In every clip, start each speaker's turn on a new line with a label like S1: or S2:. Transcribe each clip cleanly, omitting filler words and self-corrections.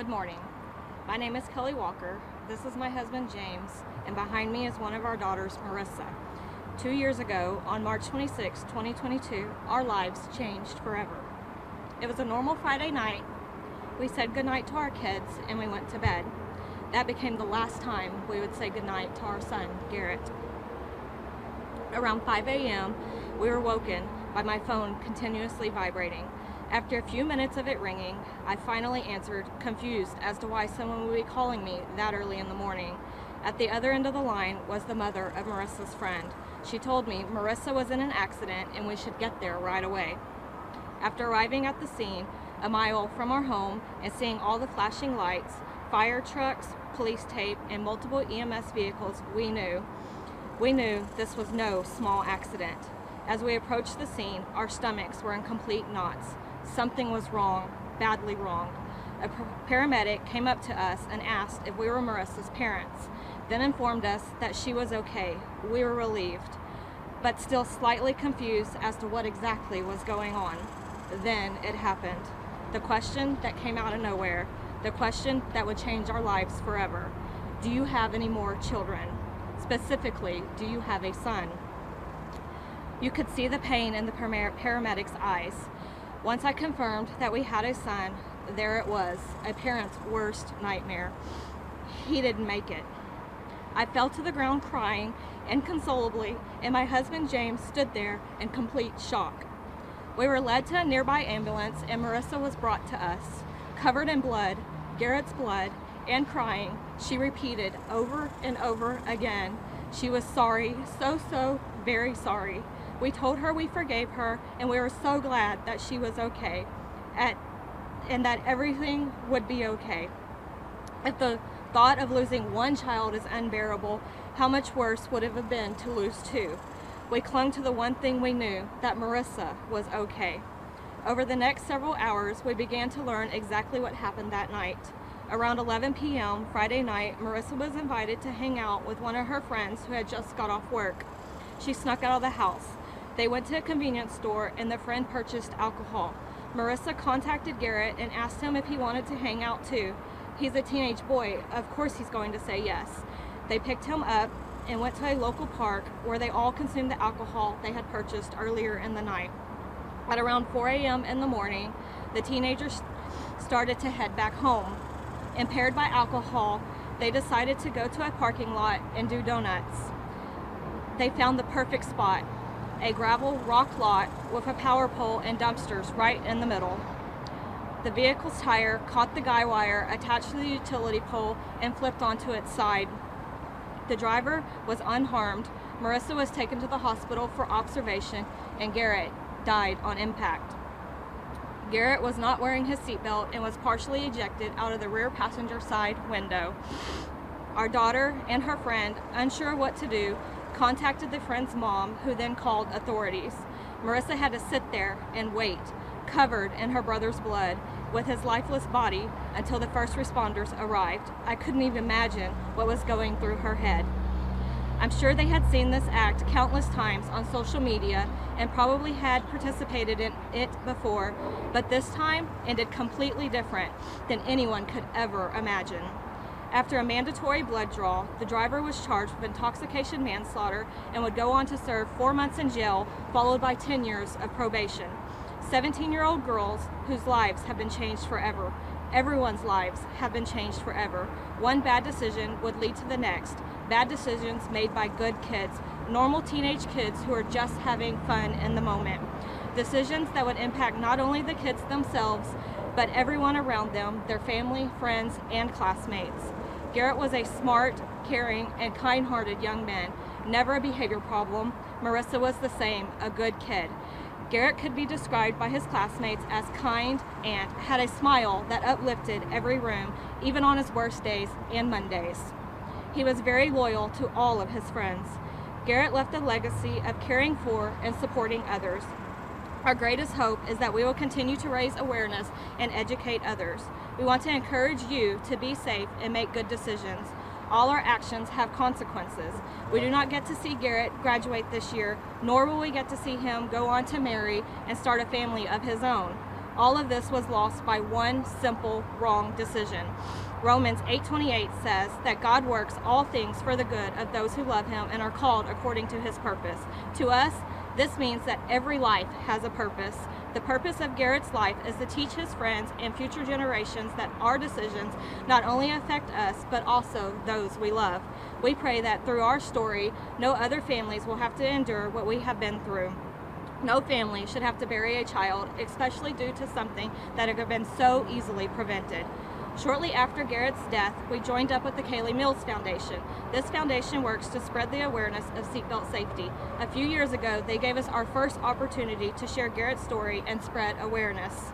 S1: Good morning. My name is Kelly Walker. This is my husband James, and behind me is one of our daughters, Marissa. 2 years ago, on March 26, 2022, our lives changed forever. It was a normal Friday night. We said goodnight to our kids and we went to bed. That became the last time we would say goodnight to our son, Garrett. Around 5 a.m., we were woken by my phone continuously vibrating. After a few minutes of it ringing, I finally answered, confused as to why someone would be calling me that early in the morning. At the other end of the line was the mother of Marissa's friend. She told me Marissa was in an accident and we should get there right away. After arriving at the scene, a mile from our home, and seeing all the flashing lights, fire trucks, police tape, and multiple EMS vehicles, we knew this was no small accident. As we approached the scene, our stomachs were in complete knots. Something was wrong, badly wrong. A paramedic came up to us and asked if we were Marissa's parents, then informed us that she was okay. We were relieved, but still slightly confused as to what exactly was going on. Then it happened. The question that came out of nowhere, the question that would change our lives forever. Do you have any more children? Specifically, do you have a son? You could see the pain in the paramedic's eyes. Once I confirmed that we had a son, there it was, a parent's worst nightmare. He didn't make it. I fell to the ground crying inconsolably, and my husband James stood there in complete shock. We were led to a nearby ambulance, and Marissa was brought to us. Covered in blood, Garrett's blood, and crying, she repeated over and over again, she was sorry, so very sorry. We told her we forgave her, and we were so glad that she was okay, and that everything would be okay. If the thought of losing one child is unbearable, how much worse would it have been to lose two? We clung to the one thing we knew, that Marissa was okay. Over the next several hours, we began to learn exactly what happened that night. Around 11 p.m. Friday night, Marissa was invited to hang out with one of her friends who had just got off work. She snuck out of the house. They went to a convenience store and the friend purchased alcohol. Marissa contacted Garrett and asked him if he wanted to hang out too. He's a teenage boy, of course he's going to say yes. They picked him up and went to a local park where they all consumed the alcohol they had purchased earlier in the night. At around 4 a.m. in the morning, the teenagers started to head back home. Impaired by alcohol, they decided to go to a parking lot and do donuts. They found the perfect spot, a gravel rock lot with a power pole and dumpsters right in the middle. The vehicle's tire caught the guy wire attached to the utility pole and flipped onto its side. The driver was unharmed. Marissa was taken to the hospital for observation, and Garrett died on impact. Garrett was not wearing his seatbelt and was partially ejected out of the rear passenger side window. Our daughter and her friend, unsure what to do, contacted the friend's mom, who then called authorities. Marissa had to sit there and wait, covered in her brother's blood, with his lifeless body until the first responders arrived. I couldn't even imagine what was going through her head. I'm sure they had seen this act countless times on social media and probably had participated in it before, but this time ended completely different than anyone could ever imagine. After a mandatory blood draw, the driver was charged with intoxication manslaughter and would go on to serve 4 months in jail, followed by 10 years of probation. 17-year-old girls whose lives have been changed forever. Everyone's lives have been changed forever. One bad decision would lead to the next. Bad decisions made by good kids, normal teenage kids who are just having fun in the moment. Decisions that would impact not only the kids themselves, but everyone around them, their family, friends, and classmates. Garrett was a smart, caring, and kind-hearted young man, never a behavior problem. Marissa was the same, a good kid. Garrett could be described by his classmates as kind and had a smile that uplifted every room, even on his worst days and Mondays. He was very loyal to all of his friends. Garrett left a legacy of caring for and supporting others. Our greatest hope is that we will continue to raise awareness and educate others. We want to encourage you to be safe and make good decisions. All our actions have consequences. We do not get to see Garrett graduate this year, nor will we get to see him go on to marry and start a family of his own. All of this was lost by one simple wrong decision. Romans 8:28 says that God works all things for the good of those who love him and are called according to his purpose. To us, this means that every life has a purpose. The purpose of Garrett's life is to teach his friends and future generations that our decisions not only affect us, but also those we love. We pray that through our story, no other families will have to endure what we have been through. No family should have to bury a child, especially due to something that could have been so easily prevented. Shortly after Garrett's death, we joined up with the Kaylee Mills Foundation. This foundation works to spread the awareness of seatbelt safety. A few years ago, they gave us our first opportunity to share Garrett's story and spread awareness.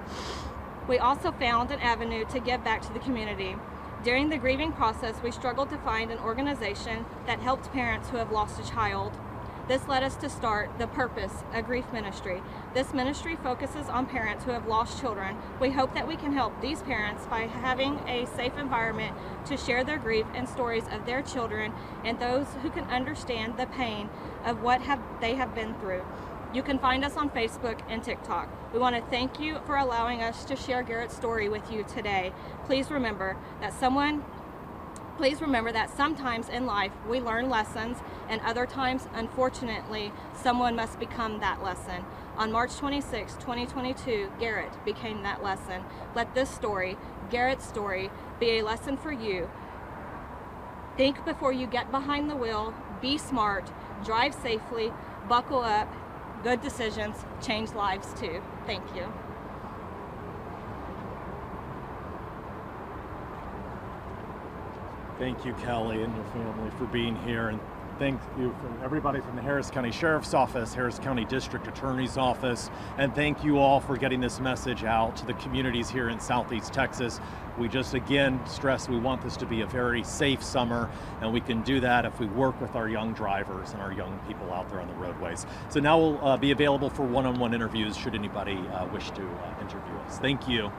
S1: We also found an avenue to give back to the community. During the grieving process, we struggled to find an organization that helped parents who have lost a child. This led us to start The Purpose, a grief ministry. This ministry focuses on parents who have lost children. We hope that we can help these parents by having a safe environment to share their grief and stories of their children and those who can understand the pain of what they have been through. You can find us on Facebook and TikTok. We want to thank you for allowing us to share Garrett's story with you today. Please remember that sometimes in life we learn lessons, and other times, unfortunately, someone must become that lesson. On March 26, 2022, Garrett became that lesson. Let this story, Garrett's story, be a lesson for you. Think before you get behind the wheel, be smart, drive safely, buckle up. Good decisions change lives too. Thank you.
S2: Thank you, Kelly, and your family for being here, and thank you from everybody from the Harris County Sheriff's Office, Harris County District Attorney's Office, and thank you all for getting this message out to the communities here in Southeast Texas. We just again stress we want this to be a very safe summer, and we can do that if we work with our young drivers and our young people out there on the roadways. So now we'll be available for one-on-one interviews should anybody wish to interview us. Thank you.